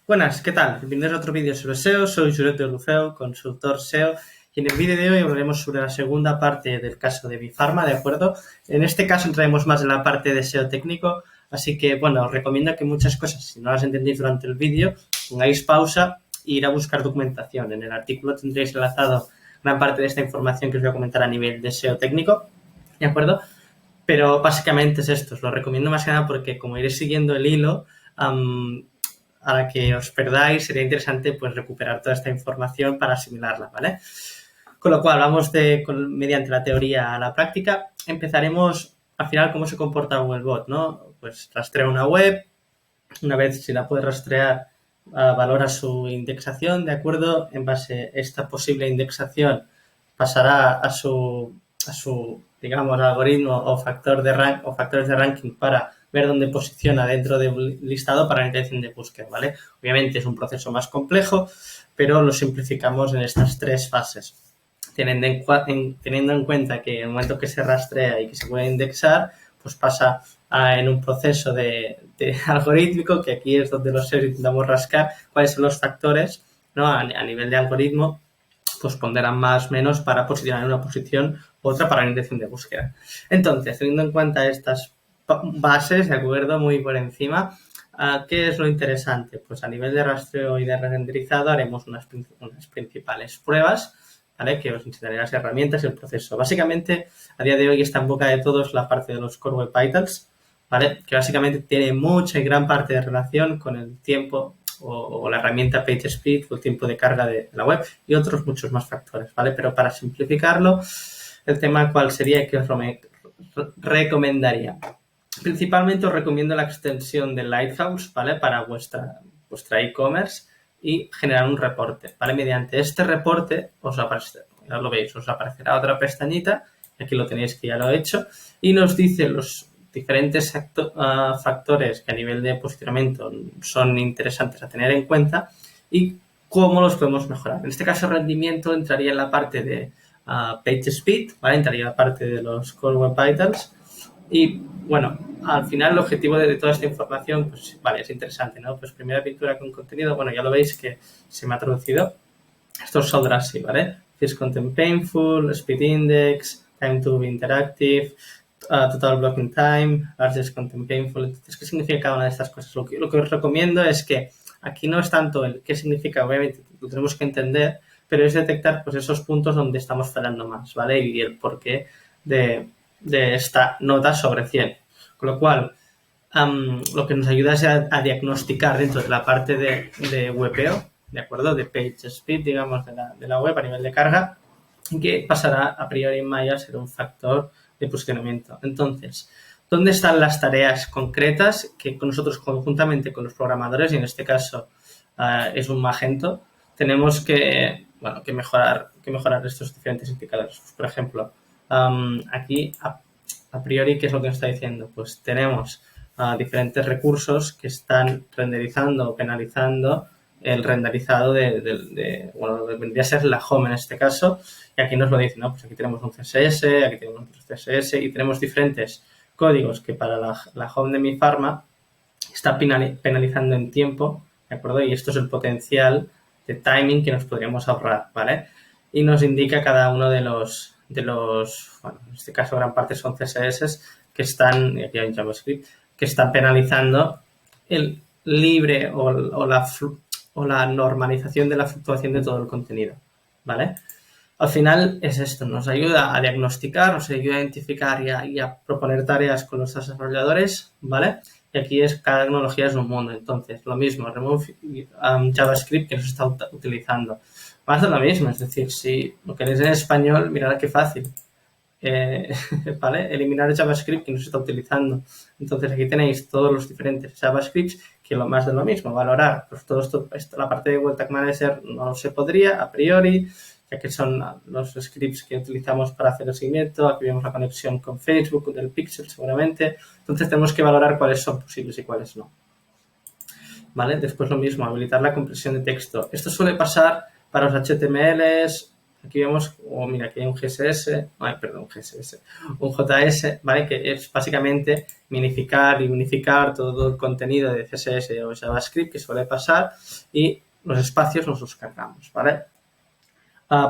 Buenas, ¿qué tal? Bienvenidos a otro vídeo sobre SEO. Soy Juret de Olufeu, consultor SEO, y en el vídeo de hoy hablaremos sobre la segunda parte del caso de Bifarma, ¿de acuerdo? En este caso entraremos más en la parte de SEO técnico, así que, bueno, os recomiendo que muchas cosas, si no las entendéis durante el vídeo, pongáis pausa e ir a buscar documentación. En el artículo tendréis enlazado gran parte de esta información que os voy a comentar a nivel de SEO técnico, ¿de acuerdo? Pero básicamente es esto, os lo recomiendo más que nada porque como iréis siguiendo el hilo, a la que os perdáis, sería interesante pues recuperar toda esta información para asimilarla, ¿vale? Con lo cual, vamos mediante la teoría a la práctica. Empezaremos al final cómo se comporta Googlebot, ¿no? Pues rastrea una web, una vez si la puede rastrear, valora su indexación, ¿de acuerdo? En base a esta posible indexación pasará a su digamos, algoritmo o factores de ranking para ver dónde posiciona dentro de un listado para la intención de búsqueda, ¿vale? Obviamente es un proceso más complejo, pero lo simplificamos en estas tres fases. Teniendo en cuenta que en el momento que se rastrea y que se puede indexar, pues pasa en un proceso de algorítmico, que aquí es donde los SEOs intentamos rascar cuáles son los factores, ¿no? A nivel de algoritmo, pues ponderan más o menos para posicionar en una posición u otra para la intención de búsqueda. Entonces, teniendo en cuenta estas bases, de acuerdo, muy por encima, ¿qué es lo interesante? Pues a nivel de rastreo y de renderizado haremos unas principales pruebas, ¿vale? Que os enseñaré las herramientas y el proceso. Básicamente, a día de hoy está en boca de todos la parte de los Core Web Vitals, ¿vale? Que básicamente tiene mucha y gran parte de relación con el tiempo o la herramienta PageSpeed o el tiempo de carga de la web y otros muchos más factores, ¿vale? Pero para simplificarlo, el tema cuál sería que os recomendaría. Principalmente os recomiendo la extensión de Lighthouse, ¿vale? Para vuestra e-commerce y generar un reporte, ¿vale? Mediante este reporte os aparecerá, ya lo veis, os aparecerá otra pestañita, aquí lo tenéis que ya lo he hecho, y nos dice los diferentes factores que a nivel de posicionamiento son interesantes a tener en cuenta y cómo los podemos mejorar. En este caso, rendimiento entraría en la parte de PageSpeed, ¿vale? Entraría en la parte de los Core Web Vitals y, bueno, al final el objetivo de toda esta información, pues vale, es interesante, ¿no? Pues primera pintura con contenido, bueno, ya lo veis que se me ha traducido. Esto saldrá así, ¿vale? This content painful, speed index, time to be interactive, total blocking time, largest content painful. Entonces, ¿qué significa cada una de estas cosas? Lo que os recomiendo es que aquí no es tanto el qué significa, obviamente lo tenemos que entender, pero es detectar pues esos puntos donde estamos fallando más, ¿vale? Y el porqué de esta nota sobre 100. Con lo cual, lo que nos ayuda es a diagnosticar dentro de la parte de webeo, ¿de acuerdo? De page speed, digamos, de la web a nivel de carga, que pasará a priori en Maya a ser un factor de posicionamiento. Entonces, ¿dónde están las tareas concretas que nosotros conjuntamente con los programadores, y en este caso es un Magento, tenemos que mejorar estos diferentes indicadores? Pues, por ejemplo, aquí a priori, ¿qué es lo que nos está diciendo? Pues tenemos diferentes recursos que están renderizando o penalizando el renderizado bueno, vendría a ser la home en este caso, y aquí nos lo dice, ¿no? Pues aquí tenemos un CSS, aquí tenemos otro CSS y tenemos diferentes códigos que para la home de mi farma está penalizando en tiempo, ¿de acuerdo? Y esto es el potencial de timing que nos podríamos ahorrar, ¿vale? Y nos indica cada uno de los bueno, en este caso gran parte son CSS que están, y aquí hay JavaScript, que están penalizando el libre o la normalización de la fluctuación de todo el contenido, ¿vale? Al final es esto, nos ayuda a diagnosticar, nos ayuda a identificar y a proponer tareas con los desarrolladores, ¿vale? Y aquí cada tecnología es un mundo, entonces lo mismo, remove JavaScript que nos está utilizando. Va a ser lo mismo, es decir, si lo queréis en español, mirad qué fácil. ¿Vale? Eliminar JavaScript que no se está utilizando. Entonces aquí tenéis todos los diferentes JavaScripts que lo más de lo mismo, valorar. Pues todo esto, la parte de Web Tag Manager no se podría a priori, ya que son los scripts que utilizamos para hacer el seguimiento. Aquí vemos la conexión con Facebook, del Pixel seguramente. Entonces tenemos que valorar cuáles son posibles y cuáles no. ¿Vale? Después lo mismo, habilitar la compresión de texto. Esto suele pasar para los HTMLs Aquí vemos, mira, aquí hay un GSS, un JS, ¿vale? Que es básicamente minificar y unificar todo el contenido de CSS o JavaScript que suele pasar y los espacios nos los cargamos, ¿vale?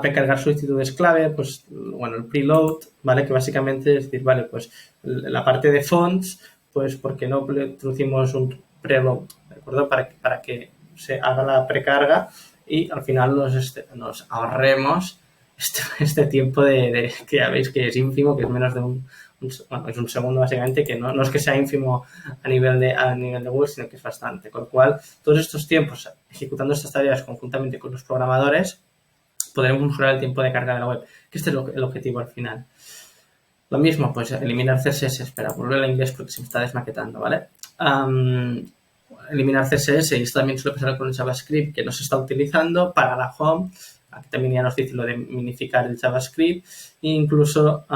Precargar solicitudes clave, pues, bueno, el preload, ¿vale? Que básicamente es decir, vale, pues la parte de fonts, pues, ¿por qué no introducimos un preload, ¿de acuerdo? Para que se haga la precarga y al final nos ahorremos este tiempo que ya veis que es ínfimo, que es menos de bueno, es un segundo básicamente, que no es que sea ínfimo a nivel de web, sino que es bastante. Con lo cual, todos estos tiempos ejecutando estas tareas conjuntamente con los programadores, podremos mejorar el tiempo de carga de la web, que este es el objetivo al final. Lo mismo, pues eliminar CSS, espera, volver al inglés porque se me está desmaquetando, ¿vale? Eliminar CSS, y esto también suele pasar con el JavaScript que no se está utilizando para la home. Aquí también ya nos dice lo de minificar el JavaScript e incluso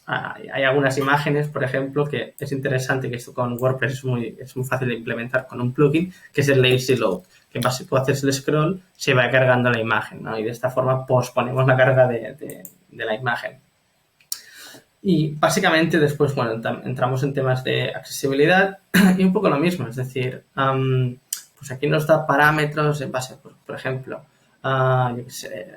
hay algunas imágenes, por ejemplo, que es interesante, que esto con WordPress es muy fácil de implementar con un plugin, que es el Lazy Load, que en base tú haces el scroll, se va cargando la imagen, ¿no? Y de esta forma posponemos la carga de la imagen. Y básicamente después, bueno, entramos en temas de accesibilidad y un poco lo mismo, es decir, pues aquí nos da parámetros en base, por ejemplo, yo qué sé,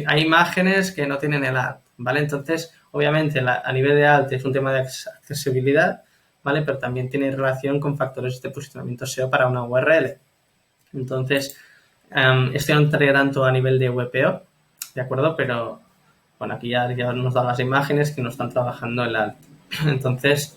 hay imágenes que no tienen el alt, ¿vale? Entonces, obviamente, a nivel de alt es un tema de accesibilidad, ¿vale? Pero también tiene relación con factores de posicionamiento SEO para una URL. Entonces, esto no entraría tanto a nivel de WPO, ¿de acuerdo? Pero, bueno, aquí ya nos da las imágenes que no están trabajando el alt. Entonces,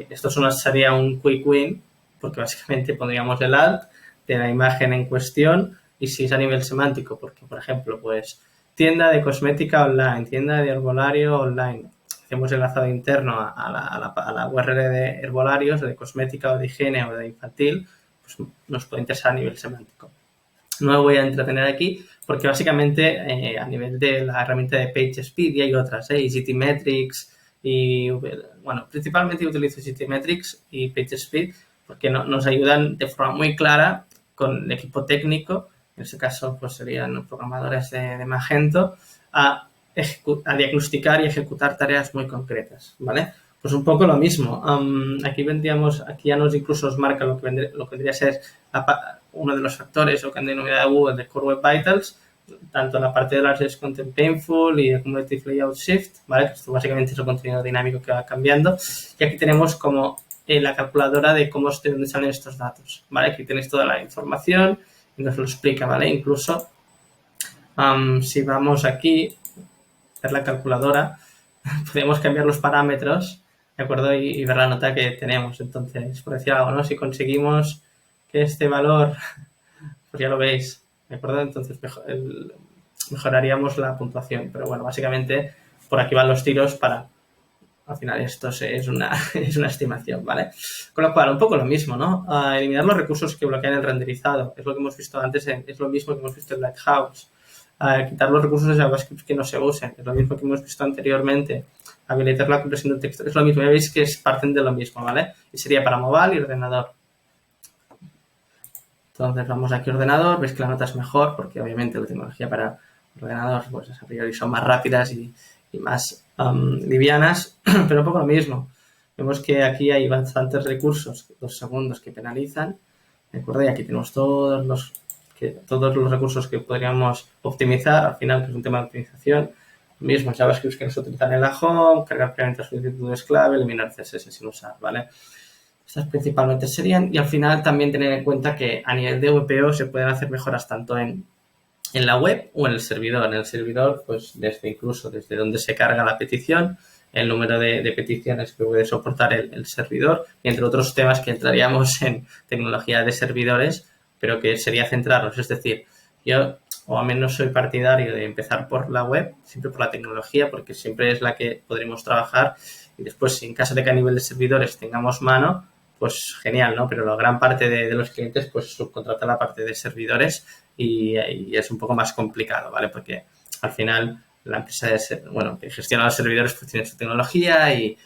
esto sería un quick win, porque básicamente pondríamos el alt de la imagen en cuestión y si es a nivel semántico, porque, por ejemplo, pues tienda de cosmética online, tienda de herbolario online. Hacemos el enlazado interno a la URL de herbolarios, de cosmética o de higiene o de infantil, pues nos puede interesar a nivel semántico. No me voy a entretener aquí porque básicamente a nivel de la herramienta de PageSpeed y hay otras, EasyTmetrics y, bueno, principalmente utilizo EasyTmetrics y PageSpeed porque nos ayudan de forma muy clara con el equipo técnico, en este caso pues serían los programadores de Magento, a diagnosticar y ejecutar tareas muy concretas, ¿vale? Pues un poco lo mismo. Aquí ya nos incluso os marca lo que vendría a ser uno de los factores o que han denominado Google de Core Web Vitals, tanto la parte de las Content Painful y el Cumulative Layout Shift, ¿vale? Que esto básicamente es el contenido dinámico que va cambiando. Y aquí tenemos como la calculadora de dónde salen estos datos, ¿vale? Aquí tenéis toda la información y nos lo explica, ¿vale? Incluso si vamos aquí a ver la calculadora, podemos cambiar los parámetros, ¿de acuerdo? Y ver la nota que tenemos. Entonces, por decir algo, ¿no? Si conseguimos que este valor, pues ya lo veis, ¿de acuerdo? Entonces mejoraríamos la puntuación. Pero bueno, básicamente por aquí van los tiros para, al final esto es una estimación, ¿vale? Con lo cual, un poco lo mismo, ¿no? Eliminar los recursos que bloquean el renderizado. Es lo que hemos visto antes, es lo mismo que hemos visto en Lighthouse. Quitar los recursos de JavaScript que no se usen. Es lo mismo que hemos visto anteriormente. Habilitar la compresión del texto. Es lo mismo. Ya veis que parten de lo mismo, ¿vale? Y sería para mobile y ordenador. Entonces vamos aquí a ordenador. Veis que la nota es mejor porque obviamente la tecnología para ordenador pues a priori son más rápidas y más livianas, pero un poco lo mismo. Vemos que aquí hay bastantes recursos, 2 segundos, que penalizan, ¿de acuerdo? Y aquí tenemos todos los recursos que podríamos optimizar, al final, que es un tema de optimización. Lo mismo, JavaScript que no se utilizan en la home, cargar previamente solicitudes clave, eliminar CSS sin usar, ¿vale? Estas principalmente serían, y al final también tener en cuenta que a nivel de WPO se pueden hacer mejoras tanto en la web o en el servidor. En el servidor, pues incluso desde donde se carga la petición, el número de peticiones que puede soportar el servidor, y entre otros temas que entraríamos en tecnología de servidores, pero que sería centrarnos. Es decir, yo o al menos soy partidario de empezar por la web, siempre por la tecnología, porque siempre es la que podremos trabajar y después, si en caso de que a nivel de servidores tengamos mano, pues genial, ¿no? Pero la gran parte de los clientes pues subcontrata la parte de servidores y es un poco más complicado, ¿vale? Porque al final la empresa que gestiona los servidores pues tiene su tecnología y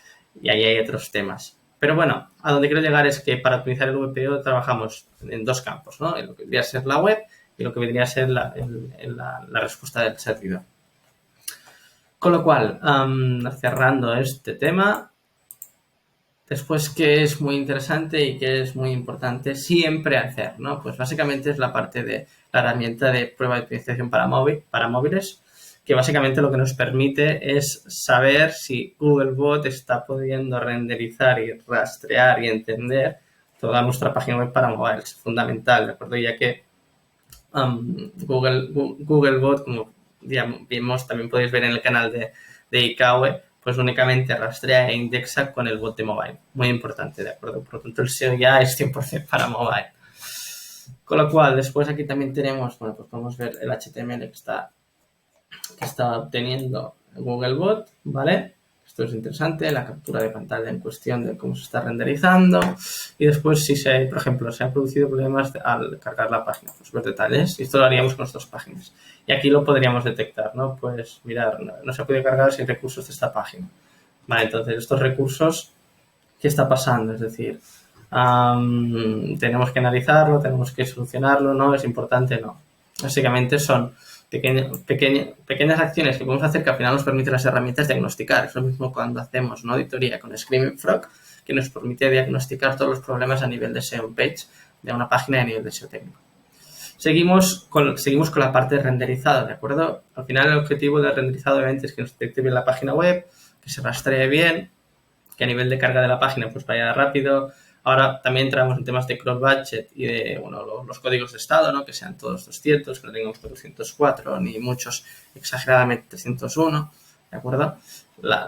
ahí hay otros temas. Pero bueno, a donde quiero llegar es que para optimizar el WPO trabajamos en 2 campos, ¿no? En lo que debería ser la web y lo que vendría a ser la respuesta del servidor. Con lo cual, cerrando este tema, después, ¿qué es muy interesante y qué es muy importante siempre hacer, ¿no? Pues básicamente es la parte de la herramienta de prueba de optimización para móviles, que básicamente lo que nos permite es saber si Googlebot está pudiendo renderizar y rastrear y entender toda nuestra página web para móviles. Fundamental, ¿de acuerdo? Ya que Googlebot, como ya vimos, también podéis ver en el canal de Ikawe, pues únicamente rastrea e indexa con el bot de mobile. Muy importante, ¿de acuerdo? Por lo tanto, el SEO ya es 100% para mobile. Con lo cual, después aquí también tenemos, bueno, pues podemos ver el HTML que está obteniendo Googlebot, ¿vale? Esto es interesante, la captura de pantalla en cuestión de cómo se está renderizando y después si por ejemplo, se han producido problemas al cargar la página, pues ver detalles y esto lo haríamos con nuestras páginas. Y aquí lo podríamos detectar, ¿no? Pues mirar, no se puede cargar sin recursos de esta página. Vale, entonces estos recursos, ¿qué está pasando? Es decir, tenemos que analizarlo, tenemos que solucionarlo, ¿no? Es importante, no. Básicamente son pequeñas acciones que podemos hacer que al final nos permiten las herramientas diagnosticar. Es lo mismo cuando hacemos una auditoría con Screaming Frog, que nos permite diagnosticar todos los problemas a nivel de SEO page de una página y a nivel de SEO técnico. Seguimos con la parte de renderizado, ¿de acuerdo? Al final el objetivo del renderizado obviamente es que nos detecte bien la página web, que se rastree bien, que a nivel de carga de la página pues vaya rápido. Ahora también entramos en temas de cross-budget y de los códigos de estado, ¿no? Que sean todos 200, que no tengamos 404 ni muchos exageradamente 301, ¿de acuerdo?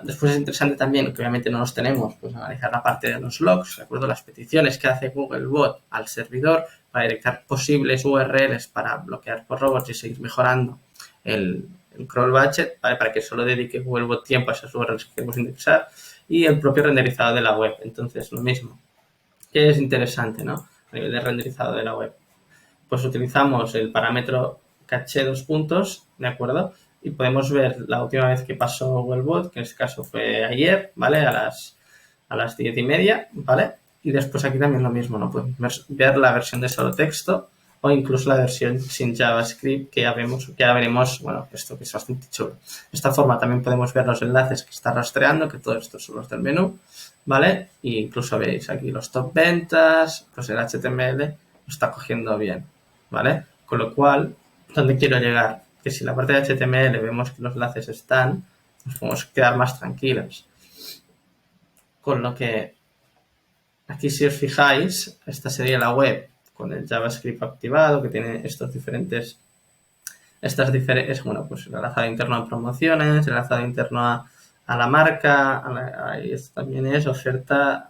Después es interesante también, que obviamente no los tenemos, pues analizar la parte de los logs, ¿de acuerdo? Las peticiones que hace Googlebot al servidor para detectar posibles URLs para bloquear por robots y seguir mejorando el crawl budget, ¿vale? Para que solo dedique Googlebot tiempo a esas URLs que queremos indexar y el propio renderizado de la web. Entonces, lo mismo. ¿Qué es interesante, no? A nivel de renderizado de la web. Pues utilizamos el parámetro caché 2 puntos, ¿de acuerdo? Y podemos ver la última vez que pasó Googlebot, que en este caso fue ayer, ¿vale? A las 10:30, ¿vale? Y después aquí también lo mismo, ¿no? Podemos ver la versión de solo texto o incluso la versión sin JavaScript que ya veremos, bueno, esto que es bastante chulo. De esta forma también podemos ver los enlaces que está rastreando, que todos estos son los del menú, ¿vale? E incluso veis aquí los top ventas, pues el HTML lo está cogiendo bien, ¿vale? Con lo cual, ¿dónde quiero llegar? Que si en la parte de HTML vemos que los enlaces están, nos podemos quedar más tranquilos. Con lo que aquí, si os fijáis, esta sería la web con el JavaScript activado, que tiene bueno, pues el enlazado interno a promociones, el enlazado interno a la marca, ahí esto también es oferta,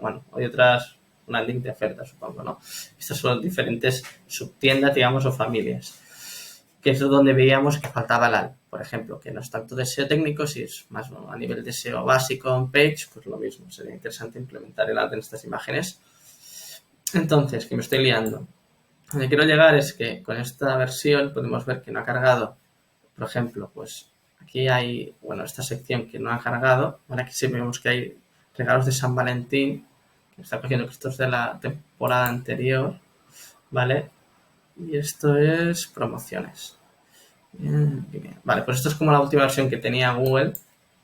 bueno, hay otras, una link de oferta, supongo, ¿no? Estas son diferentes subtiendas, digamos, o familias, que es donde veíamos que faltaba el alt, por ejemplo, que no es tanto de SEO técnico, si es más a nivel de SEO básico on page, pues lo mismo, sería interesante implementar el alt en estas imágenes. Entonces, que me estoy liando. Donde quiero llegar es que con esta versión podemos ver que no ha cargado, por ejemplo, pues aquí hay, bueno, esta sección que no ha cargado, ahora aquí sí vemos que hay regalos de San Valentín, que está cogiendo que esto es de la temporada anterior, ¿vale? Y esto es promociones. Bien. Vale, pues esto es como la última versión que tenía Google,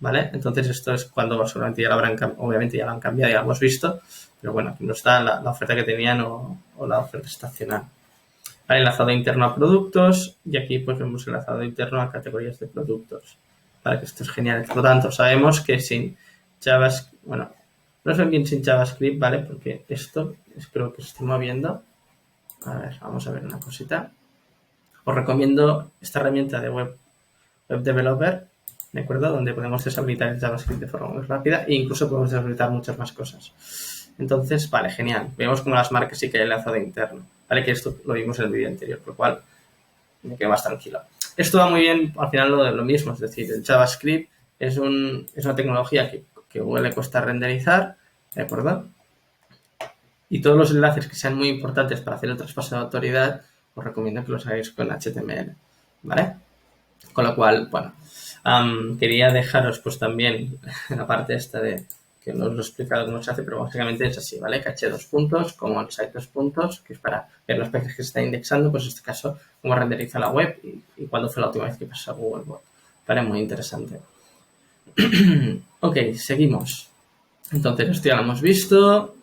¿vale? Entonces esto es cuando seguramente ya lo obviamente ya lo han cambiado, ya lo hemos visto, pero bueno, aquí nos da la oferta que tenían o la oferta estacional. Vale, enlazado interno a productos y aquí pues vemos el enlazado interno a categorías de productos. Vale, que esto es genial. Por lo tanto, sabemos que sin JavaScript, bueno, no es bien sin JavaScript, ¿vale? Porque esto creo que se está moviendo. A ver, vamos a ver una cosita. Os recomiendo esta herramienta de web developer, ¿de acuerdo? Donde podemos deshabilitar el JavaScript de forma muy rápida e incluso podemos deshabilitar muchas más cosas. Entonces, vale, genial. Vemos como las marcas sí que hay enlazado interno, ¿vale? Que esto lo vimos en el vídeo anterior, por lo cual me quedo más tranquilo. Esto va muy bien, al final lo mismo, es decir, el JavaScript es una tecnología que Google le cuesta renderizar, ¿de acuerdo? Y todos los enlaces que sean muy importantes para hacer el traspaso de autoridad, os recomiendo que los hagáis con HTML, ¿vale? Con lo cual, bueno, quería dejaros pues también la parte esta de que no os lo he explicado cómo se hace, pero básicamente es así, ¿vale? Caché 2 puntos, como el site 2 puntos, que es para ver las páginas que se está indexando, pues en este caso, cómo renderiza la web y cuándo fue la última vez que pasó a Googlebot. Vale, muy interesante. Ok, seguimos. Entonces, esto ya lo hemos visto.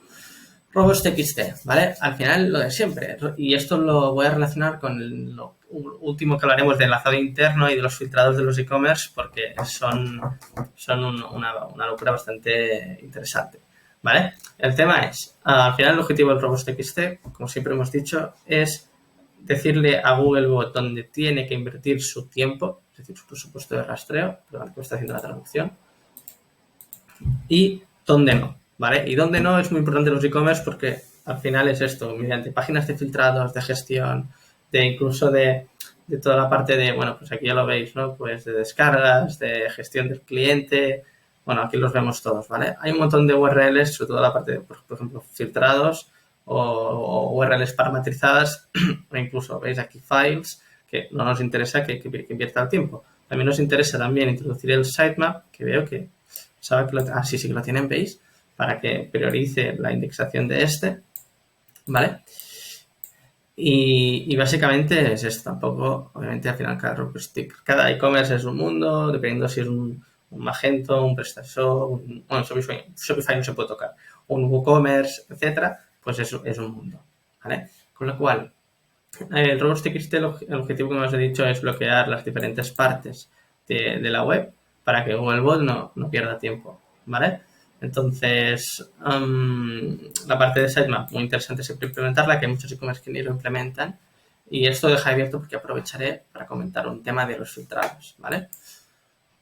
Robots.txt, ¿vale? Al final, lo de siempre. Y esto lo voy a relacionar con lo último que hablaremos de enlazado interno y de los filtrados de los e-commerce, porque son una locura bastante interesante, ¿vale? El tema es, al final el objetivo del Robots.txt, como siempre hemos dicho, es decirle a Googlebot dónde tiene que invertir su tiempo, es decir, su presupuesto de rastreo, perdón, que me está haciendo la traducción, y dónde no, ¿vale? Y dónde no es muy importante los e-commerce porque al final es esto, mediante páginas de filtrados, de gestión, de incluso de toda la parte de, bueno, pues aquí ya lo veis, ¿no? Pues de descargas, de gestión del cliente, bueno, aquí los vemos todos, ¿vale? Hay un montón de URLs, sobre todo la parte de, por ejemplo, filtrados o URLs parametrizadas o incluso, veis aquí, files, que no nos interesa que invierta el tiempo. También nos interesa también introducir el sitemap, que veo que sabe que sí que lo tienen, veis, para que priorice la indexación de este, ¿vale? Y básicamente es esto, tampoco, obviamente al final cada e-commerce es un mundo, dependiendo si es un Magento, un PrestaShop, bueno, Shopify no se puede tocar, un WooCommerce, etcétera, pues es un mundo, ¿vale? Con lo cual, el Robots.txt, el objetivo que os he dicho es bloquear las diferentes partes de la web para que Googlebot no pierda tiempo, ¿vale? Entonces, la parte de sitemap, muy interesante siempre implementarla, que hay muchos e-commerce que ni lo implementan, y esto deja abierto porque aprovecharé para comentar un tema de los filtrados, ¿vale?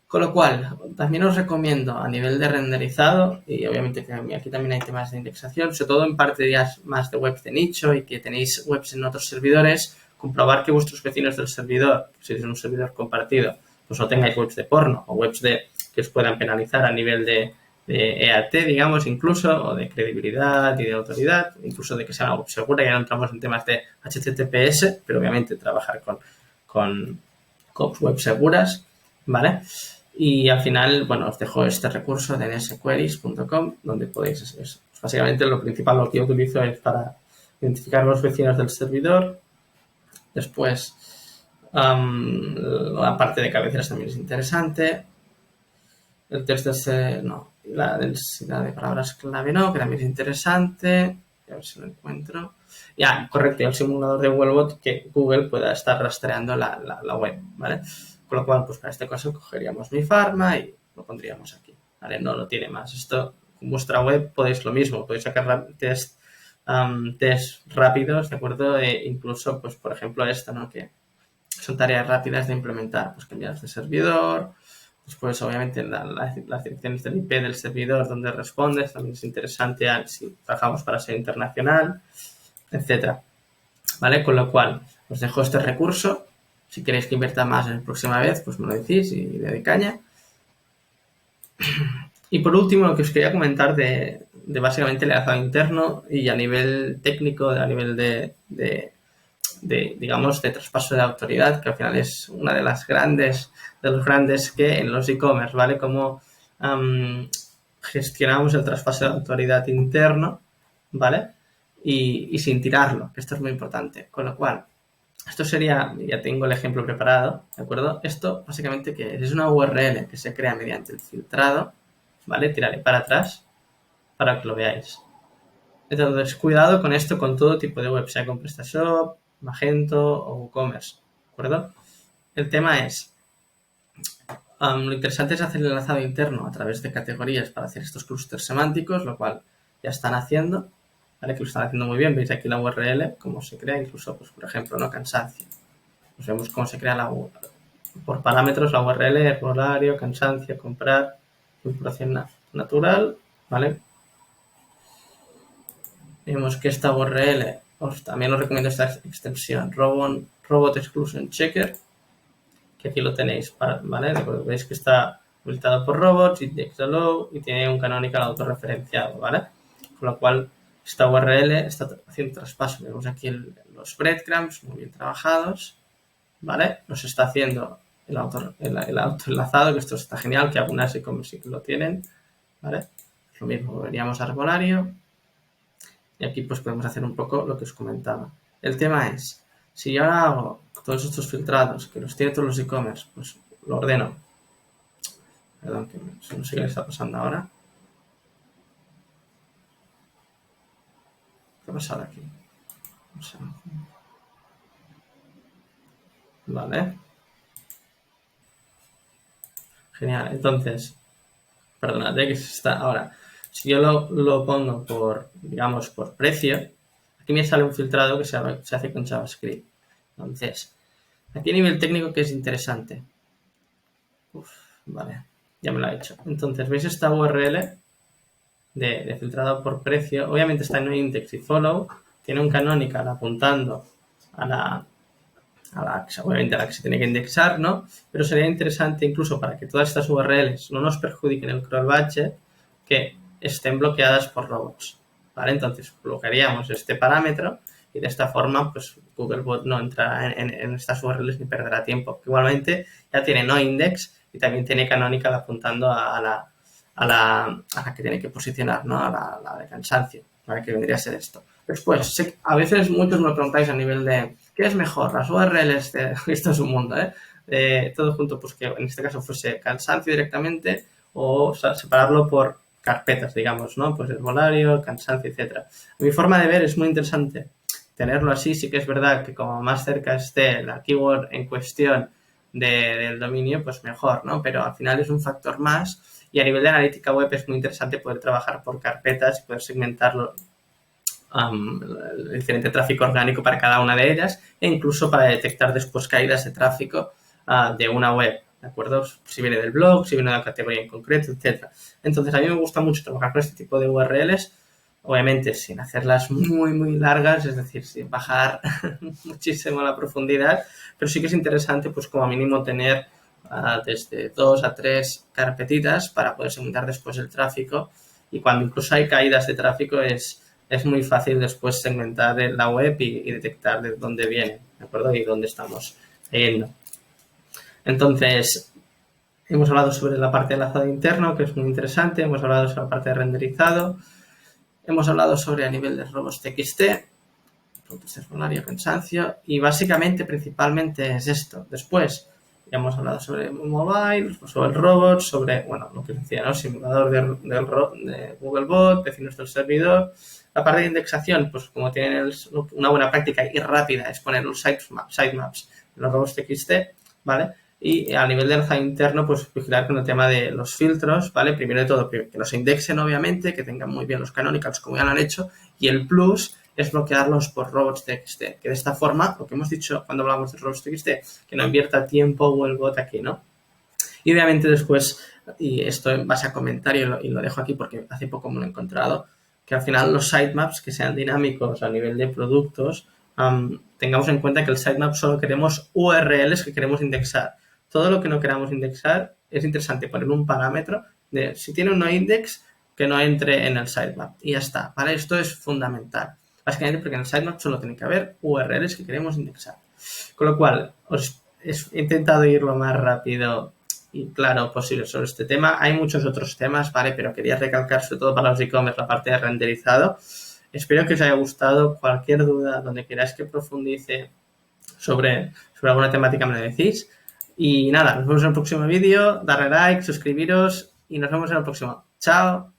Con lo cual, también os recomiendo a nivel de renderizado, y obviamente que aquí también hay temas de indexación, sobre todo en parte ya más de webs de nicho y que tenéis webs en otros servidores, comprobar que vuestros vecinos del servidor, si es un servidor compartido, pues no tengáis webs de porno o webs que os puedan penalizar a nivel de EAT, digamos, incluso, o de credibilidad y de autoridad, incluso de que sea una web segura. Ya no entramos en temas de HTTPS, pero obviamente trabajar con web seguras, ¿vale? Y al final, bueno, os dejo este recurso de nsqueries.com, donde podéis, básicamente lo principal, lo que yo utilizo es para identificar los vecinos del servidor. Después, la parte de cabeceras también es interesante. El texto no, la densidad de palabras clave no, que también es interesante. A ver si lo encuentro. Ya, correcto, y el simulador de Googlebot que Google pueda estar rastreando la web, ¿vale? Con lo cual, pues para este caso cogeríamos mi Pharma y lo pondríamos aquí, ¿vale? No lo tiene más. Esto, en vuestra web podéis lo mismo, podéis sacar test rápidos, ¿de acuerdo? Incluso, pues por ejemplo esto, ¿no? Que son tareas rápidas de implementar, pues cambiar de servidor. Después, obviamente, las direcciones del IP del servidor donde respondes también es interesante si trabajamos para ser internacional, etcétera. ¿Vale? Con lo cual, os dejo este recurso. Si queréis que invierta más en la próxima vez, pues me lo decís y le doy caña. Y por último, lo que os quería comentar de básicamente el enlazado interno y a nivel técnico, a nivel digamos, de traspaso de autoridad, que al final es una de los grandes que en los e-commerce, ¿vale? Cómo gestionamos el traspaso de autoridad interno, ¿vale? Y sin tirarlo, que esto es muy importante. Con lo cual, esto sería, ya tengo el ejemplo preparado, ¿de acuerdo? Esto básicamente que es una URL que se crea mediante el filtrado, ¿vale? Tiraré para atrás para que lo veáis. Entonces, cuidado con esto con todo tipo de web, sea con PrestaShop, Magento o WooCommerce, ¿de acuerdo? El tema es, lo interesante es hacer el enlazado interno a través de categorías para hacer estos clústeres semánticos, lo cual ya están haciendo, ¿vale? Que lo están haciendo muy bien. Veis aquí la URL, cómo se crea, incluso, pues, por ejemplo, ¿no? Cansancio. Pues vemos cómo se crea por parámetros la URL, horario, cansancio, comprar, puntuación natural, ¿vale? Vemos que esta URL, también os recomiendo esta extensión, Robot Exclusion Checker, que aquí lo tenéis, ¿vale? Veis que está habilitado por robots, index.allow y tiene un canonical autorreferenciado, ¿vale? Con lo cual, esta URL está haciendo traspaso. Vemos aquí los breadcrumbs muy bien trabajados, ¿vale? Nos está haciendo el autoenlazado, que esto está genial, que algunas e-commerce sí que lo tienen, ¿vale? Lo mismo, veríamos arbolario y aquí pues podemos hacer un poco lo que os comentaba. El tema es, si yo ahora hago todos estos filtrados, que los tiene todos los e-commerce, pues lo ordeno. Perdón, que no sé qué le está pasando ahora. ¿Qué ha pasado aquí? Vale. Genial. Entonces, perdonad, que se está ahora. Si yo lo pongo por, digamos, por precio, aquí me sale un filtrado que se hace con JavaScript. Entonces, aquí a nivel técnico que es interesante. Vale, ya me lo ha hecho. Entonces, ¿veis esta URL de filtrado por precio? Obviamente está en index y follow. Tiene un canonical apuntando a la obviamente a la que se tiene que indexar, ¿no? Pero sería interesante incluso para que todas estas URLs no nos perjudiquen el crawl budget, que estén bloqueadas por robots, ¿vale? Entonces bloquearíamos este parámetro y de esta forma, pues Googlebot no entrará en estas URLs ni perderá tiempo. Igualmente ya tiene noindex y también tiene canonical apuntando a la que tiene que posicionar, ¿no? A la de cansancio, ¿vale? Que vendría a ser esto. Después, a veces muchos me preguntáis a nivel de ¿qué es mejor? Las URLs esto es un mundo, todo junto, pues que en este caso fuese cansancio directamente o sea, separarlo por carpetas, digamos, ¿no? Pues herbolario, cansancio, etcétera. Mi forma de ver es muy interesante tenerlo así. Sí que es verdad que como más cerca esté la keyword en cuestión del dominio, pues mejor, ¿no? Pero al final es un factor más y a nivel de analítica web es muy interesante poder trabajar por carpetas y poder segmentarlo el diferente tráfico orgánico para cada una de ellas e incluso para detectar después caídas de tráfico de una web, ¿de acuerdo? Si viene del blog, si viene de una categoría en concreto, etcétera. Entonces, a mí me gusta mucho trabajar con este tipo de URLs, obviamente sin hacerlas muy, muy largas, es decir, sin bajar muchísimo la profundidad, pero sí que es interesante, pues como mínimo tener desde 2 a 3 carpetitas para poder segmentar después el tráfico y cuando incluso hay caídas de tráfico es muy fácil después segmentar la web y detectar de dónde viene, ¿de acuerdo? Y dónde estamos yendo. Entonces, hemos hablado sobre la parte de enlazado interno, que es muy interesante, hemos hablado sobre la parte de renderizado, hemos hablado sobre a nivel de robots.txt, productos de formulario, cansancio, y básicamente, principalmente es esto. Después, ya hemos hablado sobre mobile, sobre el robot, sobre, bueno, lo que decía, ¿no? Simulador de Googlebot, vecinos del servidor. La parte de indexación, pues como tienen una buena práctica y rápida, es poner los sitemaps en los robots.txt, ¿vale? Y a nivel de enlazado interno, pues vigilar con el tema de los filtros, ¿vale? Primero de todo, que los indexen, obviamente, que tengan muy bien los canonicals, como ya lo han hecho, y el plus es bloquearlos por robots.txt, que de esta forma, lo que hemos dicho cuando hablamos de robots.txt, que no invierta tiempo o el bot aquí, ¿no? Y obviamente después, y esto en base a comentario, y lo dejo aquí porque hace poco me lo he encontrado, que al final los sitemaps que sean dinámicos a nivel de productos, tengamos en cuenta que el sitemap solo queremos URLs que queremos indexar. Todo lo que no queramos indexar es interesante poner un parámetro de si tiene un noindex que no entre en el sitemap y ya está, ¿vale? Esto es fundamental. Básicamente porque en el sitemap solo tiene que haber URLs que queremos indexar. Con lo cual, he intentado ir lo más rápido y claro posible sobre este tema. Hay muchos otros temas, ¿vale? Pero quería recalcar sobre todo para los e-commerce la parte de renderizado. Espero que os haya gustado. Cualquier duda, donde queráis que profundice sobre alguna temática me lo decís. Y nada, nos vemos en el próximo vídeo. Darle like, suscribiros y nos vemos en el próximo. Chao.